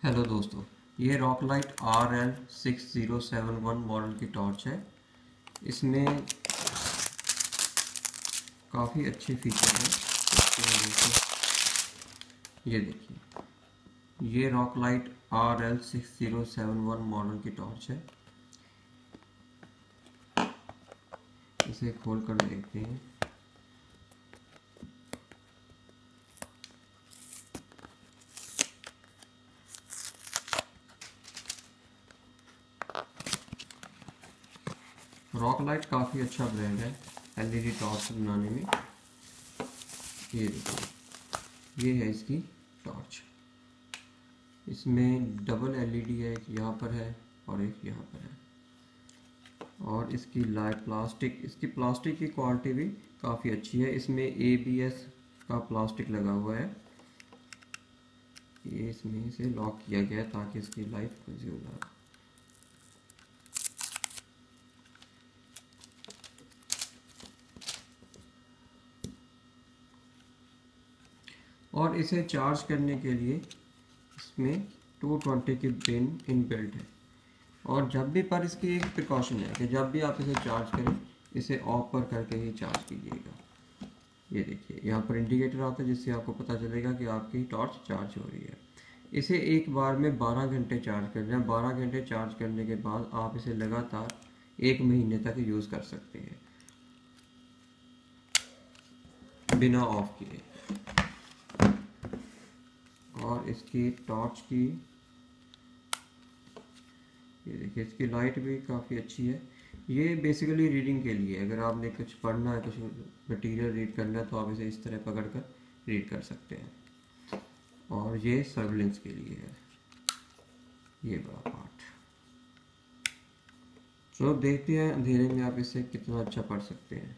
Hello दोस्तों, ये रॉकलाइट RL6071 model की टॉर्च है। इसमें काफ़ी अच्छे फीचर हैं। ये देखिए, ये रॉकलाइट RL6071 मॉडल की टॉर्च है। इसे खोल कर देखते हैं। रॉकलाइट काफ़ी अच्छा ब्रांड है एलईडी टॉर्च बनाने में। ये देखिए, ये है इसकी टॉर्च। इसमें डबल एलईडी है, एक यहाँ पर है और एक यहाँ पर है। और इसकी इसकी प्लास्टिक की क्वालिटी भी काफ़ी अच्छी है। इसमें ABS का प्लास्टिक लगा हुआ है। ये इसमें से लॉक किया गया है ताकि इसकी लाइफ कंज्यूम ना हो। और इसे चार्ज करने के लिए इसमें 220 की पिन इनबिल्ट है। और जब भी, पर इसकी एक प्रिकॉशन है कि जब भी आप इसे चार्ज करें, इसे ऑफ पर करके ही चार्ज कीजिएगा। ये देखिए, यहाँ पर इंडिकेटर आता है जिससे आपको पता चलेगा कि आपकी टॉर्च चार्ज हो रही है। इसे एक बार में 12 घंटे चार्ज करना है। 12 घंटे चार्ज करने के बाद आप इसे लगातार 1 महीने तक यूज़ कर सकते हैं बिना ऑफ किए। और इसकी टॉर्च की, ये देखिए, इसकी लाइट भी काफ़ी अच्छी है। ये बेसिकली रीडिंग के लिए, अगर आपने कुछ पढ़ना है, कुछ मटेरियल रीड करना है, तो आप इसे इस तरह पकड़ कर रीड कर सकते हैं। और ये सर्विलेंस के लिए है, ये बड़ा पार्ट। तो देखते हैं अंधेरे में आप इसे कितना अच्छा पढ़ सकते हैं।